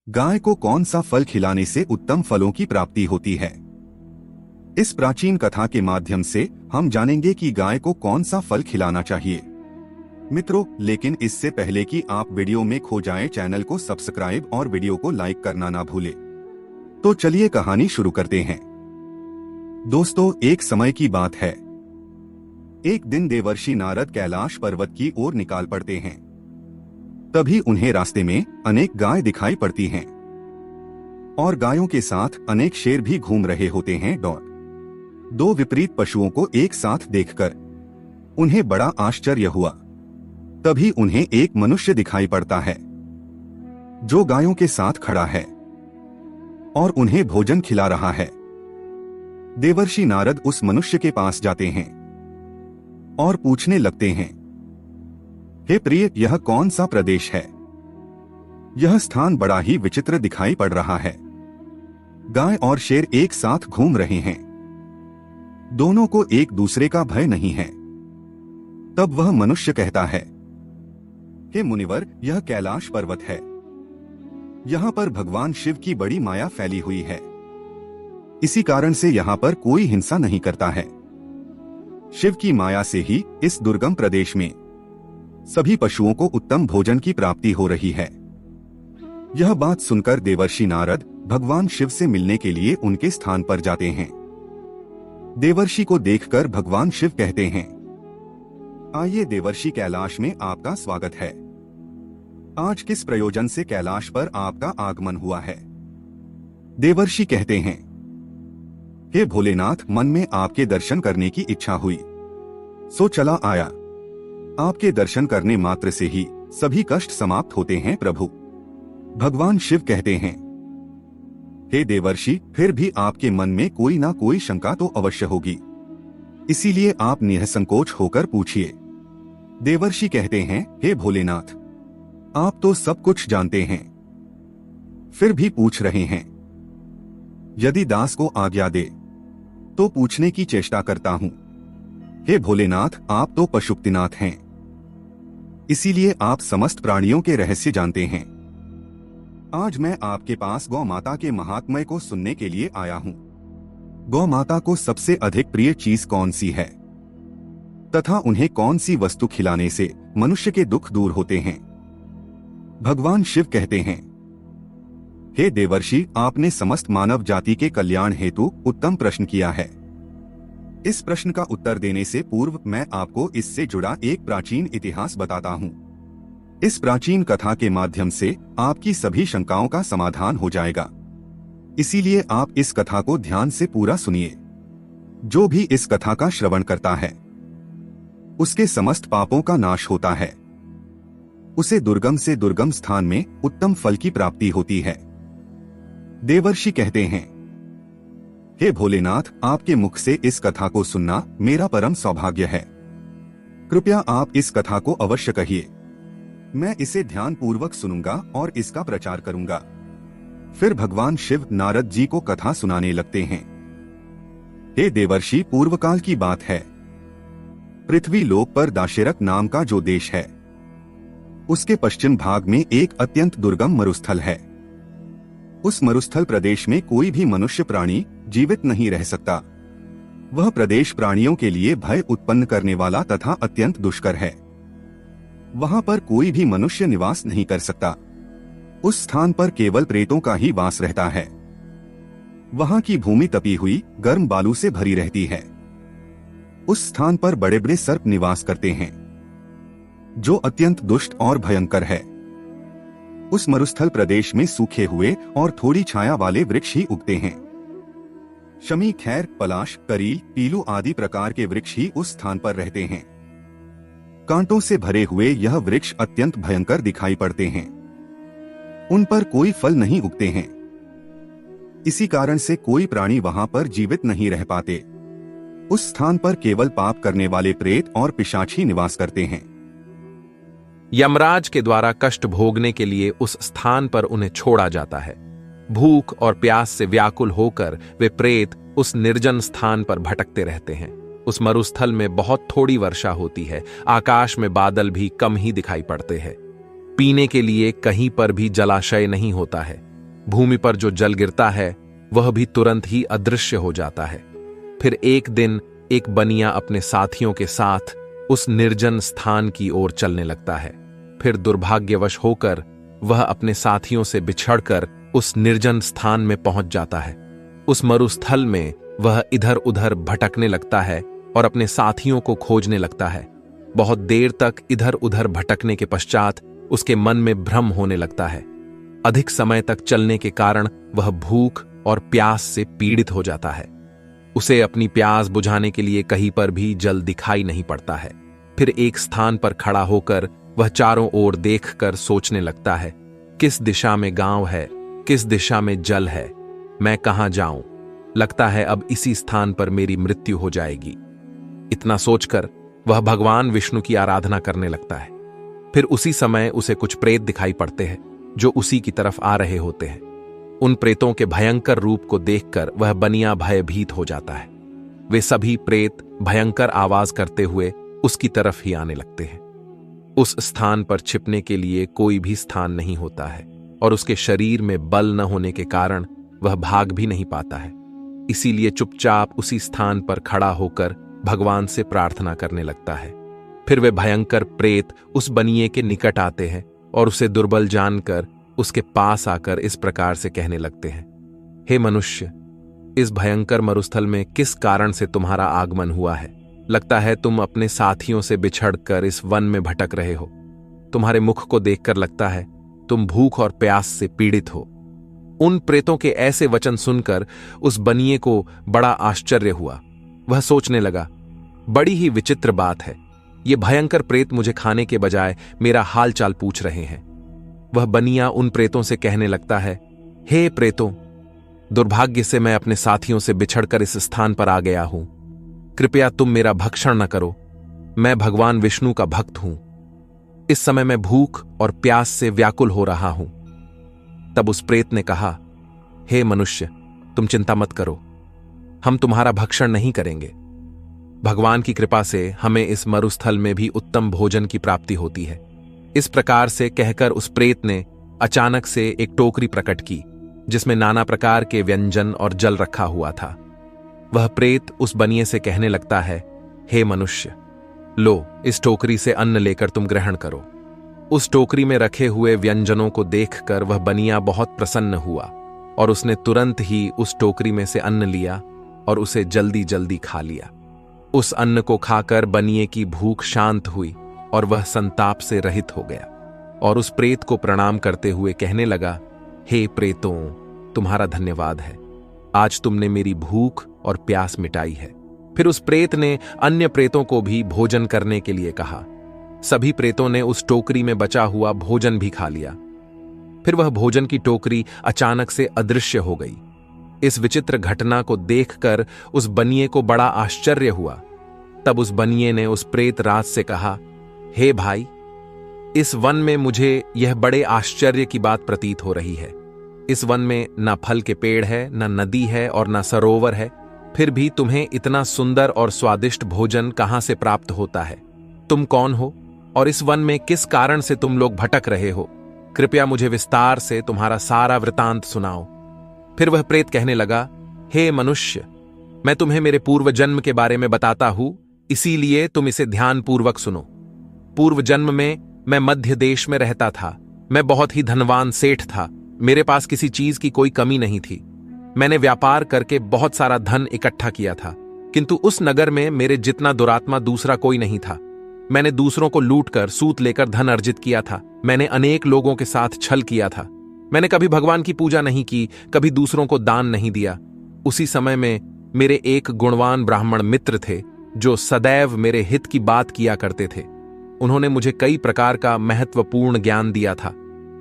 गाय को कौन सा फल खिलाने से उत्तम फलों की प्राप्ति होती है। इस प्राचीन कथा के माध्यम से हम जानेंगे कि गाय को कौन सा फल खिलाना चाहिए। मित्रों, लेकिन इससे पहले कि आप वीडियो में खो जाएं, चैनल को सब्सक्राइब और वीडियो को लाइक करना ना भूलें। तो चलिए कहानी शुरू करते हैं। दोस्तों, एक समय की बात है। एक दिन देवर्षि नारद कैलाश पर्वत की ओर निकाल पड़ते हैं। तभी उन्हें रास्ते में अनेक गाय दिखाई पड़ती हैं और गायों के साथ अनेक शेर भी घूम रहे होते हैं। दो विपरीत पशुओं को एक साथ देखकर उन्हें बड़ा आश्चर्य हुआ। तभी उन्हें एक मनुष्य दिखाई पड़ता है जो गायों के साथ खड़ा है और उन्हें भोजन खिला रहा है। देवर्षि नारद उस मनुष्य के पास जाते हैं और पूछने लगते हैं, हे प्रिय, यह कौन सा प्रदेश है? यह स्थान बड़ा ही विचित्र दिखाई पड़ रहा है। गाय और शेर एक साथ घूम रहे हैं। दोनों को एक दूसरे का भय नहीं है। तब वह मनुष्य कहता है, हे मुनिवर, यह कैलाश पर्वत है। यहाँ पर भगवान शिव की बड़ी माया फैली हुई है। इसी कारण से यहाँ पर कोई हिंसा नहीं करता है। शिव की माया से ही इस दुर्गम प्रदेश में सभी पशुओं को उत्तम भोजन की प्राप्ति हो रही है। यह बात सुनकर देवर्षि नारद भगवान शिव से मिलने के लिए उनके स्थान पर जाते हैं। देवर्षि को देखकर भगवान शिव कहते हैं, आइए देवर्षि, कैलाश में आपका स्वागत है। आज किस प्रयोजन से कैलाश पर आपका आगमन हुआ है? देवर्षि कहते हैं, हे भोलेनाथ, मन में आपके दर्शन करने की इच्छा हुई, सो चला आया। आपके दर्शन करने मात्र से ही सभी कष्ट समाप्त होते हैं प्रभु। भगवान शिव कहते हैं, हे देवर्षि, फिर भी आपके मन में कोई ना कोई शंका तो अवश्य होगी, इसीलिए आप निसंकोच होकर पूछिए। देवर्षि कहते हैं, हे भोलेनाथ, आप तो सब कुछ जानते हैं, फिर भी पूछ रहे हैं। यदि दास को आज्ञा दे तो पूछने की चेष्टा करता हूं। हे भोलेनाथ, आप तो पशुपतिनाथ हैं, इसीलिए आप समस्त प्राणियों के रहस्य जानते हैं। आज मैं आपके पास गौ माता के महात्म्य को सुनने के लिए आया हूं। गौ माता को सबसे अधिक प्रिय चीज कौन सी है तथा उन्हें कौन सी वस्तु खिलाने से मनुष्य के दुख दूर होते हैं? भगवान शिव कहते हैं, हे देवर्षि, आपने समस्त मानव जाति के कल्याण हेतु उत्तम प्रश्न किया है। इस प्रश्न का उत्तर देने से पूर्व मैं आपको इससे जुड़ा एक प्राचीन इतिहास बताता हूँ। इस प्राचीन कथा के माध्यम से आपकी सभी शंकाओं का समाधान हो जाएगा, इसीलिए आप इस कथा को ध्यान से पूरा सुनिए। जो भी इस कथा का श्रवण करता है उसके समस्त पापों का नाश होता है। उसे दुर्गम से दुर्गम स्थान में उत्तम फल की प्राप्ति होती है। देवर्षि कहते हैं, हे भोलेनाथ, आपके मुख से इस कथा को सुनना मेरा परम सौभाग्य है। कृपया आप इस कथा को अवश्य कहिए। मैं इसे ध्यान पूर्वक सुनूंगा और इसका प्रचार करूंगा। फिर भगवान शिव नारद जी को कथा सुनाने लगते हैं। हे देवर्षि, पूर्वकाल की बात है। पृथ्वी लोक पर दाशरथ नाम का जो देश है, उसके पश्चिम भाग में एक अत्यंत दुर्गम मरुस्थल है। उस मरुस्थल प्रदेश में कोई भी मनुष्य प्राणी जीवित नहीं रह सकता। वह प्रदेश प्राणियों के लिए भय उत्पन्न करने वाला तथा अत्यंत दुष्कर है। वहां पर कोई भी मनुष्य निवास नहीं कर सकता। उस स्थान पर केवल प्रेतों का ही वास रहता है। वहां की भूमि तपी हुई गर्म बालू से भरी रहती है। उस स्थान पर बड़े बड़े सर्प निवास करते हैं जो अत्यंत दुष्ट और भयंकर है। उस मरुस्थल प्रदेश में सूखे हुए और थोड़ी छाया वाले वृक्ष ही उगते हैं। शमी, खैर, पलाश, करील, पीलू आदि प्रकार के वृक्ष ही उस स्थान पर रहते हैं। कांटों से भरे हुए यह वृक्ष अत्यंत भयंकर दिखाई पड़ते हैं। उन पर कोई फल नहीं उगते हैं। इसी कारण से कोई प्राणी वहां पर जीवित नहीं रह पाते। उस स्थान पर केवल पाप करने वाले प्रेत और पिशाच ही निवास करते हैं। यमराज के द्वारा कष्ट भोगने के लिए उस स्थान पर उन्हें छोड़ा जाता है। भूख और प्यास से व्याकुल होकर वे प्रेत उस निर्जन स्थान पर भटकते रहते हैं। उस मरुस्थल में बहुत थोड़ी वर्षा होती है। आकाश में बादल भी कम ही दिखाई पड़ते हैं। पीने के लिए कहीं पर भी जलाशय नहीं होता है। भूमि पर जो जल गिरता है वह भी तुरंत ही अदृश्य हो जाता है। फिर एक दिन एक बनिया अपने साथियों के साथ उस निर्जन स्थान की ओर चलने लगता है। फिर दुर्भाग्यवश होकर वह अपने साथियों से बिछड़कर उस निर्जन स्थान में पहुंच जाता है। उस मरुस्थल में वह इधर उधर भटकने लगता है और अपने साथियों को खोजने लगता है। बहुत देर तक इधर उधर भटकने के पश्चात उसके मन में भ्रम होने लगता है। अधिक समय तक चलने के कारण वह भूख और प्यास से पीड़ित हो जाता है। उसे अपनी प्यास बुझाने के लिए कहीं पर भी जल दिखाई नहीं पड़ता है। फिर एक स्थान पर खड़ा होकर वह चारों ओर देखकर सोचने लगता है, किस दिशा में गांव है, किस दिशा में जल है, मैं कहां जाऊं? लगता है अब इसी स्थान पर मेरी मृत्यु हो जाएगी। इतना सोचकर वह भगवान विष्णु की आराधना करने लगता है। फिर उसी समय उसे कुछ प्रेत दिखाई पड़ते हैं जो उसी की तरफ आ रहे होते हैं। उन प्रेतों के भयंकर रूप को देखकर वह बनिया भयभीत हो जाता है। वे सभी प्रेत भयंकर आवाज करते हुए उसकी तरफ ही आने लगते हैं। उस स्थान पर छिपने के लिए कोई भी स्थान नहीं होता है और उसके शरीर में बल न होने के कारण वह भाग भी नहीं पाता है। इसीलिए चुपचाप उसी स्थान पर खड़ा होकर भगवान से प्रार्थना करने लगता है। फिर वे भयंकर प्रेत उस बनिए के निकट आते हैं और उसे दुर्बल जानकर उसके पास आकर इस प्रकार से कहने लगते हैं, हे मनुष्य, इस भयंकर मरुस्थल में किस कारण से तुम्हारा आगमन हुआ है? लगता है तुम अपने साथियों से बिछड़कर इस वन में भटक रहे हो। तुम्हारे मुख को देखकर लगता है तुम भूख और प्यास से पीड़ित हो। उन प्रेतों के ऐसे वचन सुनकर उस बनिए को बड़ा आश्चर्य हुआ। वह सोचने लगा, बड़ी ही विचित्र बात है, ये भयंकर प्रेत मुझे खाने के बजाय मेरा हाल चाल पूछ रहे हैं। वह बनिया उन प्रेतों से कहने लगता है, हे प्रेतों, दुर्भाग्य से मैं अपने साथियों से बिछड़कर इस स्थान पर आ गया हूं। कृपया तुम मेरा भक्षण न करो। मैं भगवान विष्णु का भक्त हूं। इस समय मैं भूख और प्यास से व्याकुल हो रहा हूं। तब उस प्रेत ने कहा, हे मनुष्य, तुम चिंता मत करो, हम तुम्हारा भक्षण नहीं करेंगे। भगवान की कृपा से हमें इस मरुस्थल में भी उत्तम भोजन की प्राप्ति होती है। इस प्रकार से कहकर उस प्रेत ने अचानक से एक टोकरी प्रकट की जिसमें नाना प्रकार के व्यंजन और जल रखा हुआ था। वह प्रेत उस बनिए से कहने लगता है, हे मनुष्य, लो, इस टोकरी से अन्न लेकर तुम ग्रहण करो। उस टोकरी में रखे हुए व्यंजनों को देखकर वह बनिया बहुत प्रसन्न हुआ और उसने तुरंत ही उस टोकरी में से अन्न लिया और उसे जल्दी जल्दी खा लिया। उस अन्न को खाकर बनिए की भूख शांत हुई और वह संताप से रहित हो गया और उस प्रेत को प्रणाम करते हुए कहने लगा, हे प्रेतों, तुम्हारा धन्यवाद है। आज तुमने मेरी भूख और प्यास मिटाई है। फिर उस प्रेत ने अन्य प्रेतों को भी भोजन करने के लिए कहा। सभी प्रेतों ने उस टोकरी में बचा हुआ भोजन भी खा लिया। फिर वह भोजन की टोकरी अचानक से अदृश्य हो गई। इस विचित्र घटना को देखकर उस बनिए को बड़ा आश्चर्य हुआ। तब उस बनिए ने उस प्रेत राज से कहा, हे भाई, इस वन में मुझे यह बड़े आश्चर्य की बात प्रतीत हो रही है। इस वन में ना फल के पेड़ है, ना नदी है और ना सरोवर है, फिर भी तुम्हें इतना सुंदर और स्वादिष्ट भोजन कहां से प्राप्त होता है? तुम कौन हो और इस वन में किस कारण से तुम लोग भटक रहे हो? कृपया मुझे विस्तार से तुम्हारा सारा वृतांत सुनाओ। फिर वह प्रेत कहने लगा, हे मनुष्य, मैं तुम्हें मेरे पूर्व जन्म के बारे में बताता हूं, इसीलिए तुम इसे ध्यानपूर्वक सुनो। पूर्व जन्म में मैं मध्य देश में रहता था। मैं बहुत ही धनवान सेठ था। मेरे पास किसी चीज की कोई कमी नहीं थी। मैंने व्यापार करके बहुत सारा धन इकट्ठा किया था, किंतु उस नगर में मेरे जितना दुरात्मा दूसरा कोई नहीं था। मैंने दूसरों को लूटकर सूत लेकर धन अर्जित किया था। मैंने अनेक लोगों के साथ छल किया था। मैंने कभी भगवान की पूजा नहीं की, कभी दूसरों को दान नहीं दिया। उसी समय में मेरे एक गुणवान ब्राह्मण मित्र थे जो सदैव मेरे हित की बात किया करते थे। उन्होंने मुझे कई प्रकार का महत्वपूर्ण ज्ञान दिया था।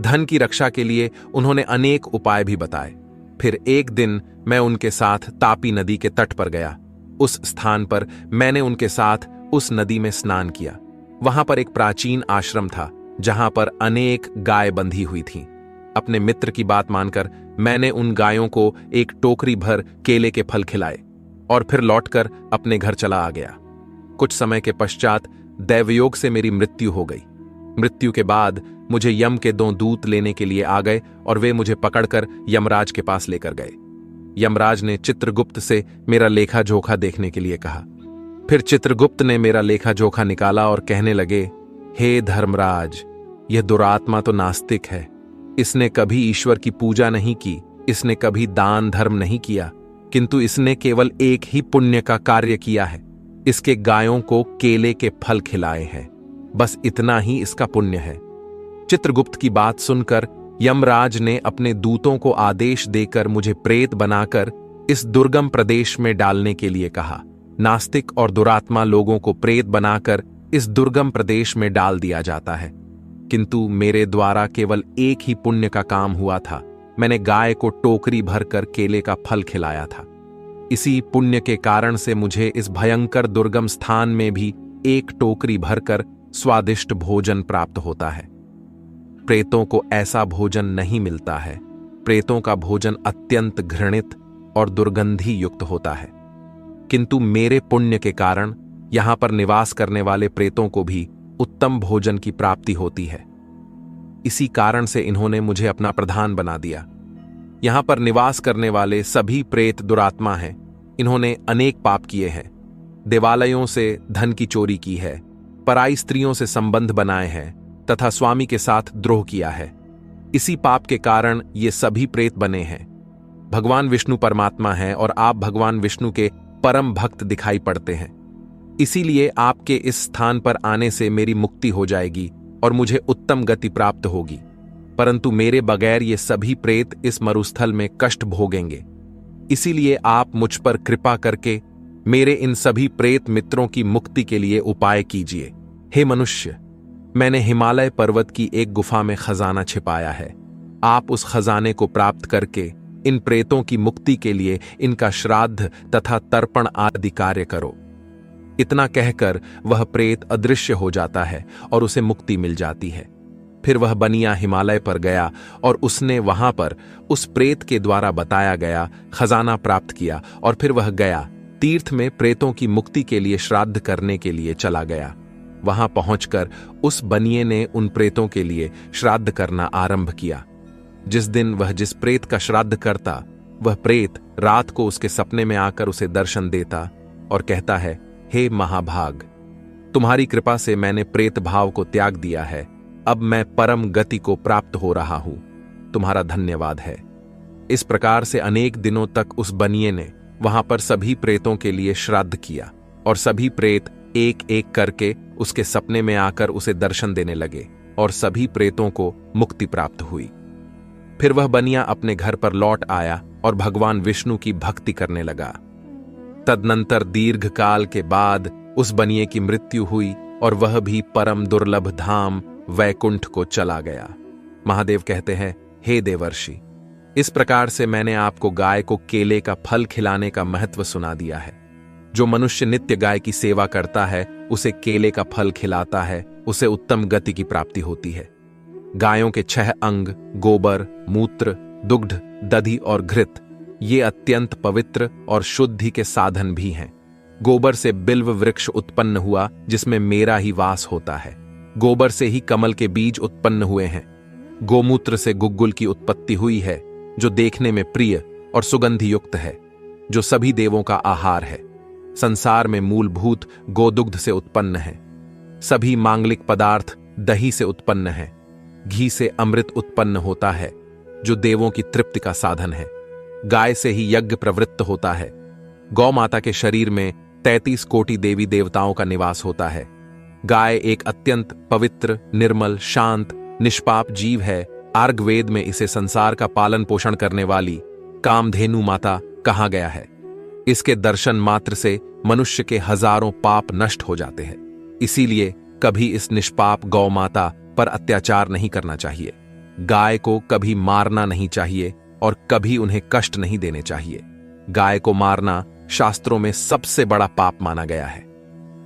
धन की रक्षा के लिए उन्होंने अनेक उपाय भी बताए। फिर एक दिन मैं उनके साथ तापी नदी के तट पर गया। उस स्थान पर मैंने उनके साथ उस नदी में स्नान किया। वहां पर एक प्राचीन आश्रम था जहां पर अनेक गाय बंधी हुई थीं। अपने मित्र की बात मानकर मैंने उन गायों को एक टोकरी भर केले के फल खिलाए और फिर लौटकर अपने घर चला आ गया। कुछ समय के पश्चात दैवयोग से मेरी मृत्यु हो गई। मृत्यु के बाद मुझे यम के 2 दूत लेने के लिए आ गए और वे मुझे पकड़कर यमराज के पास लेकर गए। यमराज ने चित्रगुप्त से मेरा लेखा जोखा देखने के लिए कहा। फिर चित्रगुप्त ने मेरा लेखा जोखा निकाला और कहने लगे, हे धर्मराज, यह दुरात्मा तो नास्तिक है। इसने कभी ईश्वर की पूजा नहीं की, इसने कभी दान धर्म नहीं किया, किंतु इसने केवल एक ही पुण्य का कार्य किया है। इसके गायों को केले के फल खिलाए हैं, बस इतना ही इसका पुण्य है। चित्रगुप्त की बात सुनकर यमराज ने अपने दूतों को आदेश देकर मुझे प्रेत बनाकर इस दुर्गम प्रदेश में डालने के लिए कहा। नास्तिक और दुरात्मा लोगों को प्रेत बनाकर इस दुर्गम प्रदेश में डाल दिया जाता है, किंतु मेरे द्वारा केवल एक ही पुण्य का काम हुआ था। मैंने गाय को टोकरी भरकर केले का फल खिलाया था। इसी पुण्य के कारण से मुझे इस भयंकर दुर्गम स्थान में भी एक टोकरी भरकर स्वादिष्ट भोजन प्राप्त होता है। प्रेतों को ऐसा भोजन नहीं मिलता है। प्रेतों का भोजन अत्यंत घृणित और दुर्गंधी युक्त होता है, किंतु मेरे पुण्य के कारण यहां पर निवास करने वाले प्रेतों को भी उत्तम भोजन की प्राप्ति होती है। इसी कारण से इन्होंने मुझे अपना प्रधान बना दिया। यहां पर निवास करने वाले सभी प्रेत दुरात्मा हैं। इन्होंने अनेक पाप किए हैं। देवालयों से धन की चोरी की है, पराई स्त्रियों से संबंध बनाए हैं तथा स्वामी के साथ द्रोह किया है। इसी पाप के कारण ये सभी प्रेत बने हैं। भगवान विष्णु परमात्मा हैं और आप भगवान विष्णु के परम भक्त दिखाई पड़ते हैं। इसीलिए आपके इस स्थान पर आने से मेरी मुक्ति हो जाएगी और मुझे उत्तम गति प्राप्त होगी, परंतु मेरे बगैर ये सभी प्रेत इस मरुस्थल में कष्ट भोगेंगे। इसीलिए आप मुझ पर कृपा करके मेरे इन सभी प्रेत मित्रों की मुक्ति के लिए उपाय कीजिए। हे मनुष्य, मैंने हिमालय पर्वत की एक गुफा में खजाना छिपाया है। आप उस खजाने को प्राप्त करके इन प्रेतों की मुक्ति के लिए इनका श्राद्ध तथा तर्पण आदि कार्य करो। इतना कहकर वह प्रेत अदृश्य हो जाता है और उसे मुक्ति मिल जाती है। फिर वह बनिया हिमालय पर गया और उसने वहां पर उस प्रेत के द्वारा बताया गया खजाना प्राप्त किया और फिर वह गया तीर्थ में प्रेतों की मुक्ति के लिए श्राद्ध करने के लिए चला गया। वहां पहुंचकर उस बनिए ने उन प्रेतों के लिए श्राद्ध करना आरंभ किया। जिस दिन वह जिस प्रेत का श्राद्ध करता, वह प्रेत रात को उसके सपने में आकर उसे दर्शन देता और कहता है, हे महाभाग, तुम्हारी कृपा से मैंने प्रेत भाव को त्याग दिया है। अब मैं परम गति को प्राप्त हो रहा हूं। तुम्हारा धन्यवाद है। इस प्रकार से अनेक दिनों तक उस बनिए ने वहां पर सभी प्रेतों के लिए श्राद्ध किया और सभी प्रेत एक एक करके उसके सपने में आकर उसे दर्शन देने लगे और सभी प्रेतों को मुक्ति प्राप्त हुई। फिर वह बनिया अपने घर पर लौट आया और भगवान विष्णु की भक्ति करने लगा। तदनंतर दीर्घ काल के बाद उस बनिए की मृत्यु हुई और वह भी परम दुर्लभ धाम वैकुंठ को चला गया। महादेव कहते हैं, हे देवर्षि, इस प्रकार से मैंने आपको गाय को केले का फल खिलाने का महत्व सुना दिया है। जो मनुष्य नित्य गाय की सेवा करता है, उसे केले का फल खिलाता है, उसे उत्तम गति की प्राप्ति होती है। गायों के 6 अंग गोबर, मूत्र, दुग्ध, दधि और घृत ये अत्यंत पवित्र और शुद्धि के साधन भी हैं। गोबर से बिल्व वृक्ष उत्पन्न हुआ जिसमें मेरा ही वास होता है। गोबर से ही कमल के बीज उत्पन्न हुए हैं। गोमूत्र से गुग्गुल की उत्पत्ति हुई है जो देखने में प्रिय और सुगंधि युक्त है, जो सभी देवों का आहार है। संसार में मूलभूत गोदुग्ध से उत्पन्न है। सभी मांगलिक पदार्थ दही से उत्पन्न है। घी से अमृत उत्पन्न होता है जो देवों की तृप्ति का साधन है। गाय से ही यज्ञ प्रवृत्त होता है। गौ माता के शरीर में 33 कोटि देवी देवताओं का निवास होता है। गाय एक अत्यंत पवित्र, निर्मल, शांत, निष्पाप जीव है। आर्गवेद में इसे संसार का पालन पोषण करने वाली कामधेनु माता कहा गया है। इसके दर्शन मात्र से मनुष्य के हजारों पाप नष्ट हो जाते हैं। इसीलिए कभी इस निष्पाप गौ माता पर अत्याचार नहीं करना चाहिए। गाय को कभी मारना नहीं चाहिए और कभी उन्हें कष्ट नहीं देने चाहिए। गाय को मारना शास्त्रों में सबसे बड़ा पाप माना गया है।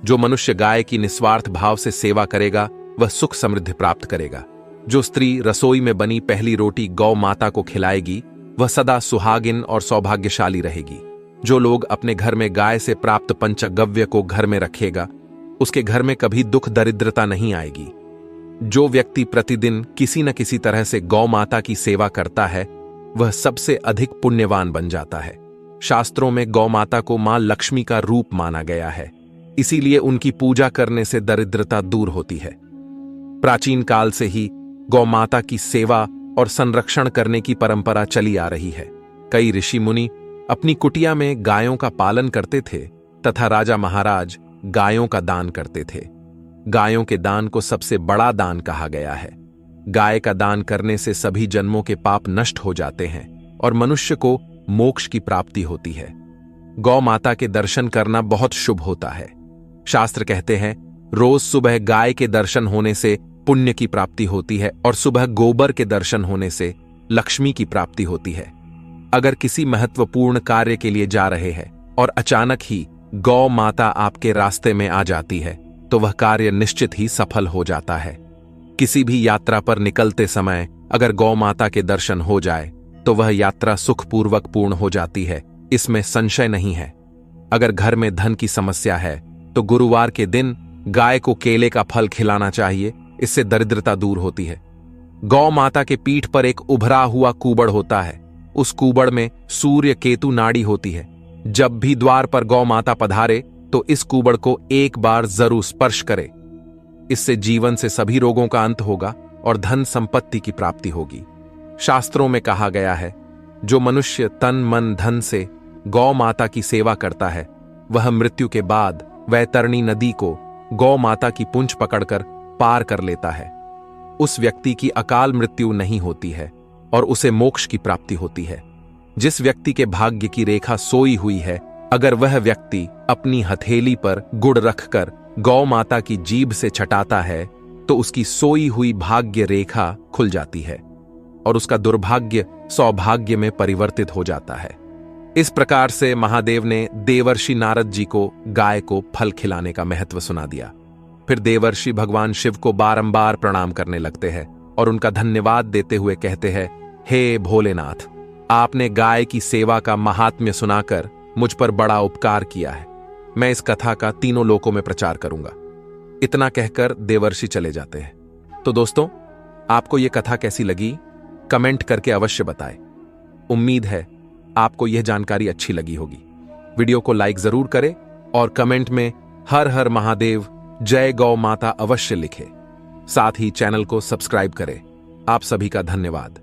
जो मनुष्य गाय की निस्वार्थ भाव से सेवा करेगा वह सुख समृद्धि प्राप्त करेगा। जो स्त्री रसोई में बनी पहली रोटी गौ माता को खिलाएगी वह सदा सुहागिन और सौभाग्यशाली रहेगी। जो लोग अपने घर में गाय से प्राप्त पंचगव्य को घर में रखेगा उसके घर में कभी दुख दरिद्रता नहीं आएगी। जो व्यक्ति प्रतिदिन किसी न किसी तरह से गौ माता की सेवा करता है वह सबसे अधिक पुण्यवान बन जाता है। शास्त्रों में गौ माता को मां लक्ष्मी का रूप माना गया है, इसीलिए उनकी पूजा करने से दरिद्रता दूर होती है। प्राचीन काल से ही गौ माता की सेवा और संरक्षण करने की परंपरा चली आ रही है। कई ऋषि मुनि अपनी कुटिया में गायों का पालन करते थे तथा राजा महाराज गायों का दान करते थे। गायों के दान को सबसे बड़ा दान कहा गया है। गाय का दान करने से सभी जन्मों के पाप नष्ट हो जाते हैं और मनुष्य को मोक्ष की प्राप्ति होती है। गौ माता के दर्शन करना बहुत शुभ होता है। शास्त्र कहते हैं रोज सुबह गाय के दर्शन होने से पुण्य की प्राप्ति होती है और सुबह गोबर के दर्शन होने से लक्ष्मी की प्राप्ति होती है। अगर किसी महत्वपूर्ण कार्य के लिए जा रहे हैं और अचानक ही गौ माता आपके रास्ते में आ जाती है तो वह कार्य निश्चित ही सफल हो जाता है। किसी भी यात्रा पर निकलते समय अगर गौ माता के दर्शन हो जाए तो वह यात्रा सुखपूर्वक पूर्ण हो जाती है, इसमें संशय नहीं है। अगर घर में धन की समस्या है तो गुरुवार के दिन गाय को केले का फल खिलाना चाहिए, इससे दरिद्रता दूर होती है। गौ माता के पीठ पर एक उभरा हुआ कूबड़ होता है, उस कूबड़ में सूर्य केतु नाड़ी होती है। जब भी द्वार पर गौ माता पधारे तो इस कूबड़ को एक बार जरूर स्पर्श करे। इससे जीवन से सभी रोगों का अंत होगा और धन संपत्ति की प्राप्ति होगी। शास्त्रों में कहा गया है जो मनुष्य तन मन धन से गौ माता की सेवा करता है वह मृत्यु के बाद वैतरणी नदी को गौ माता की पूंछ पकड़कर पार कर लेता है। उस व्यक्ति की अकाल मृत्यु नहीं होती है और उसे मोक्ष की प्राप्ति होती है। जिस व्यक्ति के भाग्य की रेखा सोई हुई है, अगर वह व्यक्ति अपनी हथेली पर गुड़ रखकर गौ माता की जीभ से छटाता है तो उसकी सोई हुई भाग्य रेखा खुल जाती है और उसका दुर्भाग्य सौभाग्य में परिवर्तित हो जाता है। इस प्रकार से महादेव ने देवर्षि नारद जी को गाय को फल खिलाने का महत्व सुना दिया। फिर देवर्षि भगवान शिव को बारंबार प्रणाम करने लगते हैं और उनका धन्यवाद देते हुए कहते हैं, हे भोलेनाथ, आपने गाय की सेवा का महात्म्य सुनाकर मुझ पर बड़ा उपकार किया है। मैं इस कथा का तीनों लोकों में प्रचार करूंगा। इतना कहकर देवर्षि चले जाते हैं। तो दोस्तों, आपको यह कथा कैसी लगी कमेंट करके अवश्य बताएं। उम्मीद है आपको यह जानकारी अच्छी लगी होगी। वीडियो को लाइक जरूर करें और कमेंट में हर हर महादेव जय गौ माता अवश्य लिखें। साथ ही चैनल को सब्सक्राइब करें। आप सभी का धन्यवाद।